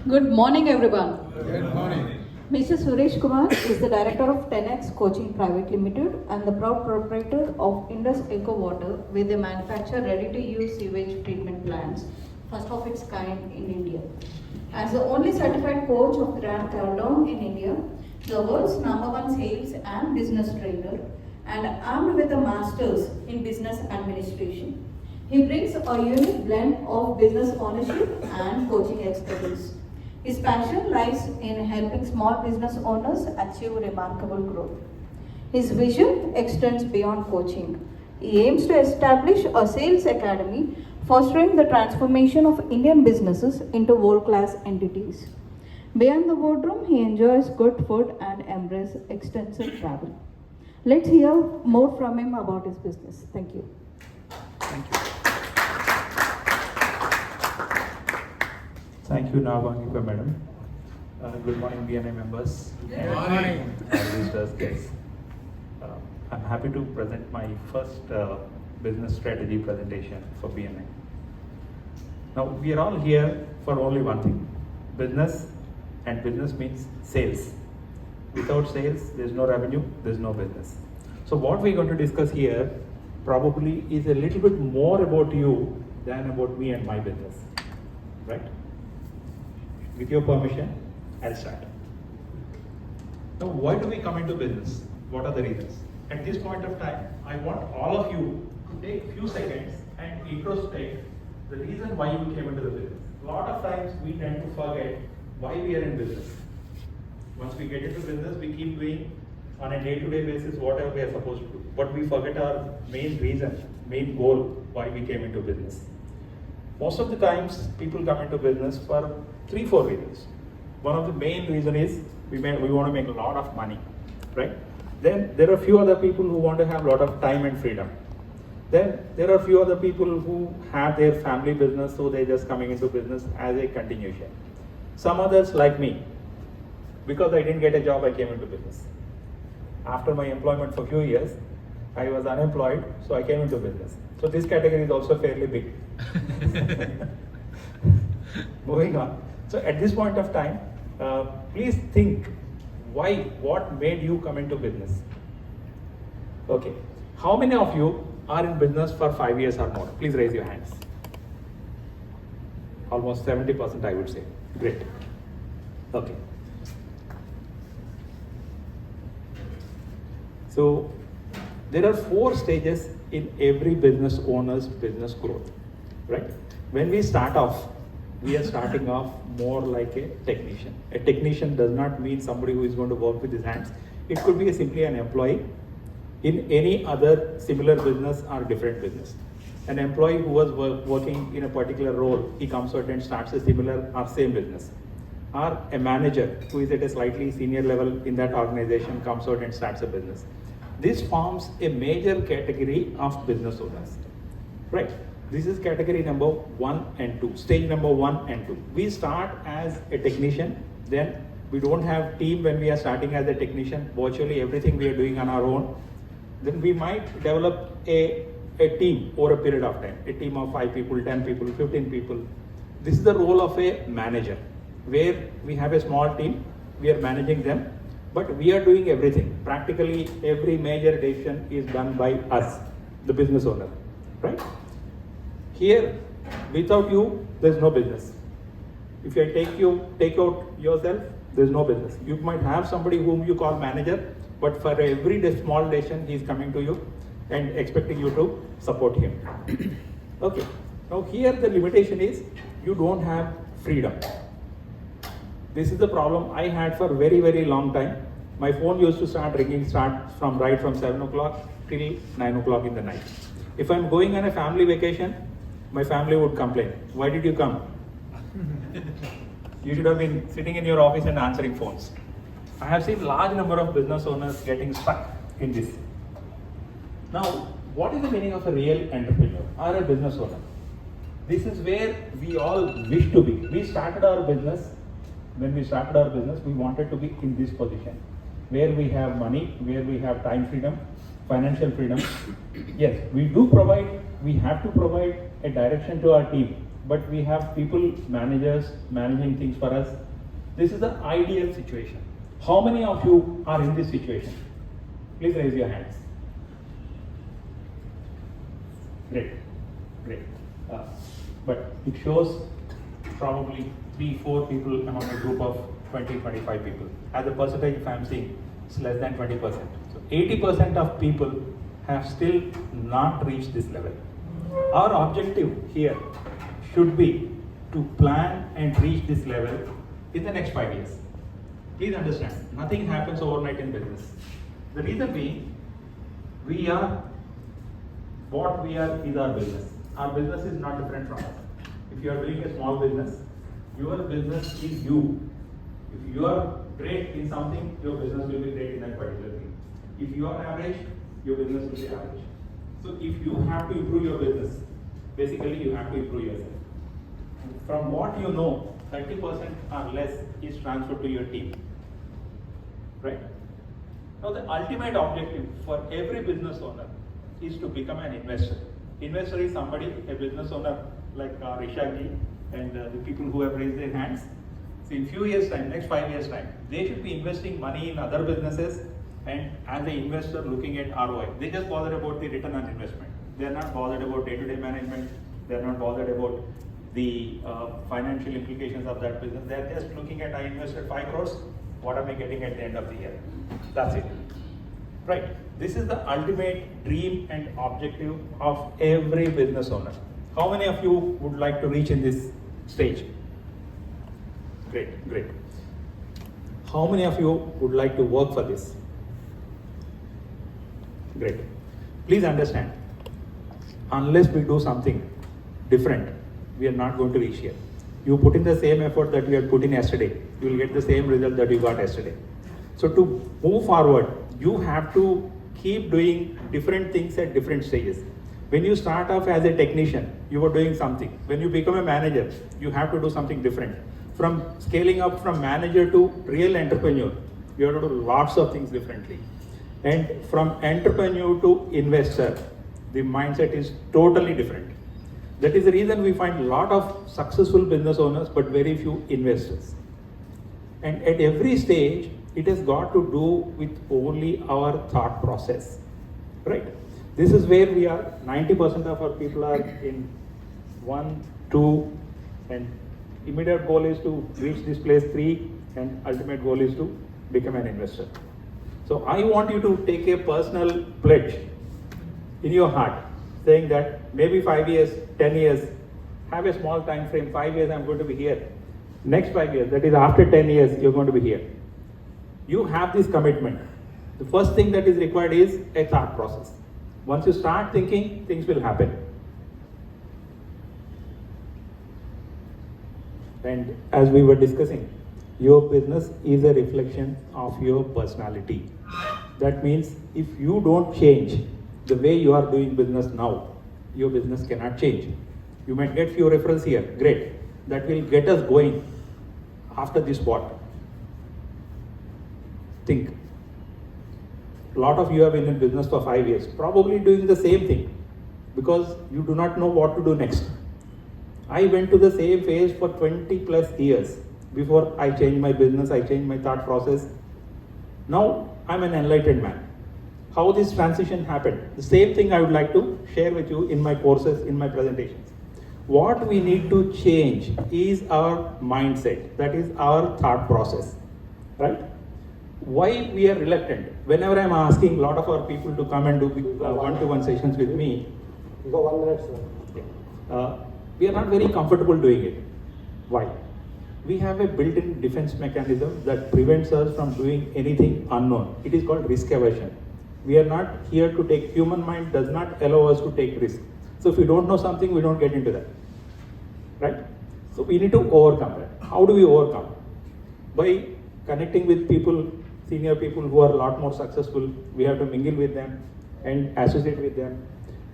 Good morning, everyone. Good morning. Mr. Suresh Kumar is the director of 10X Coaching Private Limited and the proud proprietor of Indus Eco Water, where they manufacture ready-to-use sewage treatment plants, first of its kind in India. As the only certified coach of Grand Cardone in India, the world's #1 sales and business trainer, and armed with a master's in business administration. He brings a unique blend of business ownership and coaching expertise. His passion lies in helping small business owners achieve remarkable growth. His vision extends beyond coaching. He aims to establish a sales academy fostering the transformation of Indian businesses into world-class entities. Beyond the boardroom, he enjoys good food and embraces extensive travel. Let's hear more from him about his business. Thank you. Thank you. Thank you, Navangika Madam. Good morning, BNI members. Good morning. And visitors, guests. I'm happy to present my first business strategy presentation for BNI. Now, we are all here for only one thing, business, and business means sales. Without sales, there's no revenue, there's no business. So what we're going to discuss here probably is a little bit more about you than about me and my business, right? With your permission, I'll start. Now, why do we come into business? What are the reasons? At this point of time, I want all of you to take a few seconds and introspect the reason why you came into the business. A lot of times we tend to forget why we are in business. Once we get into business, we keep doing on a day-to-day basis whatever we are supposed to do. But we forget our main reason, main goal why we came into business. Most of the times, people come into business for 3-4 reasons. One of the main reason is we want to make a lot of money, right? Then there are a few other people who want to have a lot of time and freedom. Then there are a few other people who have their family business, so they're just coming into business as a continuation. Some others like me, because I didn't get a job, I came into business. After my employment for a few years, I was unemployed, so I came into business. So this category is also fairly big. Moving on. So at this point of time, please think what made you come into business? Okay. How many of you are in business for 5 years or more? Please raise your hands. Almost 70%, I would say. Great. Okay. So there are 4 stages in every business owner's business growth, right? When we start off, we are starting off more like a technician. A technician does not mean somebody who is going to work with his hands. It could be simply an employee in any other similar business or different business. An employee who was working in a particular role, he comes out and starts a similar or same business. Or a manager who is at a slightly senior level in that organization comes out and starts a business. This forms a major category of business owners, right? This is category number 1 and 2, stage number 1 and 2. We start as a technician, then we don't have team when we are starting as a technician. Virtually everything we are doing on our own. Then we might develop a team over a period of time, a team of 5 people, 10 people, 15 people. This is the role of a manager, where we have a small team, we are managing them, but we are doing everything. Practically every major decision is done by us, the business owner, right? Here, without you, there's no business. If I take out yourself, there's no business. You might have somebody whom you call manager, but for every small decision, he's coming to you and expecting you to support him. Okay. Now here the limitation is you don't have freedom. This is the problem I had for very, very long time. My phone used to start ringing from 7 o'clock till 9 o'clock in the night. If I'm going on a family vacation, my family would complain. Why did you come? You should have been sitting in your office and answering phones. I have seen large number of business owners getting stuck in this. Now, what is the meaning of a real entrepreneur or a business owner? This is where we all wish to be. We started our business. When we started our business, we wanted to be in this position, where we have money, where we have time freedom, financial freedom. Yes, we have to provide a direction to our team, but we have people, managers, managing things for us. This is the ideal situation. How many of you are in this situation? Please raise your hands. Great, great. But it shows probably 3-4 people among a group of 20-25 people. As a percentage, if I am seeing, it's less than 20%. So 80% of people have still not reached this level. Our objective here should be to plan and reach this level in the next 5 years. Please understand, nothing happens overnight in business. The reason being, what we are is our business. Our business is not different from us. If you are doing a small business, your business is you. If you are great in something, your business will be great in that particular thing. If you are average, your business will be average. So if you have to improve your business, basically you have to improve yourself. From what you know, 30% or less is transferred to your team. Right? Now the ultimate objective for every business owner is to become an investor. Investor is somebody, a business owner like Rishagi and the people who have raised their hands. So in few years time, next 5 years time, they should be investing money in other businesses, and as an investor looking at ROI. They just bothered about the return on investment. They are not bothered about day-to-day management. They are not bothered about the financial implications of that business. They are just looking at, I invested 5 crores, what am I getting at the end of the year? That's it. Right. This is the ultimate dream and objective of every business owner. How many of you would like to reach in this stage? Great, great. How many of you would like to work for this? Great. Please understand, unless we do something different, we are not going to reach here. You put in the same effort that you had put in yesterday, you will get the same result that you got yesterday. So to move forward, you have to keep doing different things at different stages. When you start off as a technician, you were doing something. When you become a manager, you have to do something different. From scaling up from manager to real entrepreneur, you have to do lots of things differently. And from entrepreneur to investor, the mindset is totally different. That is the reason we find a lot of successful business owners but very few investors. And at every stage, it has got to do with only our thought process, right? This is where we are. 90% of our people are in 1, 2, and immediate goal is to reach this place 3, and ultimate goal is to become an investor. So I want you to take a personal pledge in your heart, saying that maybe 5 years, 10 years, have a small time frame. 5 years I'm going to be here. Next 5 years, that is after 10 years, you're going to be here. You have this commitment. The first thing that is required is a thought process. Once you start thinking, things will happen. And as we were discussing, your business is a reflection of your personality. That means if you don't change the way you are doing business now, your business cannot change. You might get few referrals here, great. That will get us going. After this, what? Think. A lot of you have been in business for 5 years, probably doing the same thing because you do not know what to do next. I went to the same phase for 20 plus years before I changed my business, I changed my thought process. Now I'm an enlightened man. How this transition happened? The same thing I would like to share with you in my courses, in my presentations. What we need to change is our mindset, that is our thought process, right? Why we are reluctant? Whenever I'm asking a lot of our people to come and do one-to-one sessions with me, You got 1 minute, sir. We are not very comfortable doing it. Why? We have a built-in defense mechanism that prevents us from doing anything unknown. It is called risk aversion. We are not here to take, human mind does not allow us to take risk. So if we don't know something, we don't get into that, right? So we need to overcome that. How do we overcome? By connecting with people, senior people who are a lot more successful. We have to mingle with them and associate with them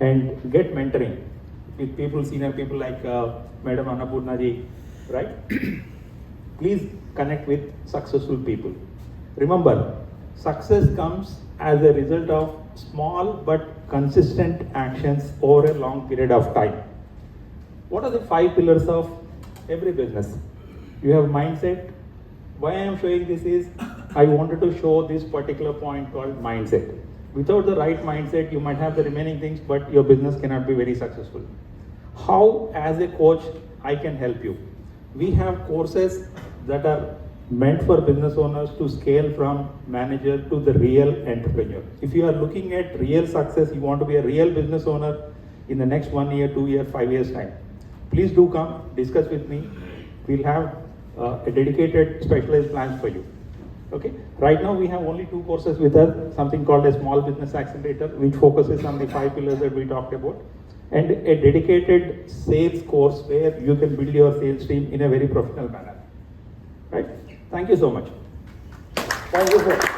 and get mentoring with people, senior people like Madam Annapurna ji, right? Please connect with successful people. Remember, success comes as a result of small but consistent actions over a long period of time. What are the 5 pillars of every business? You have mindset. Why I am showing this is, I wanted to show this particular point called mindset. Without the right mindset, you might have the remaining things, but your business cannot be very successful. How, as a coach, I can help you? We have courses that are meant for business owners to scale from manager to the real entrepreneur. If you are looking at real success, you want to be a real business owner in the next 1 year, 2 year, 5 years time, please do come, discuss with me. We'll have a dedicated specialized plans for you. Okay. Right now we have only 2 courses with us, something called a small business accelerator, which focuses on the 5 pillars that we talked about, and a dedicated sales course where you can build your sales team in a very professional manner. Right? Thank you so much. Thank you, sir.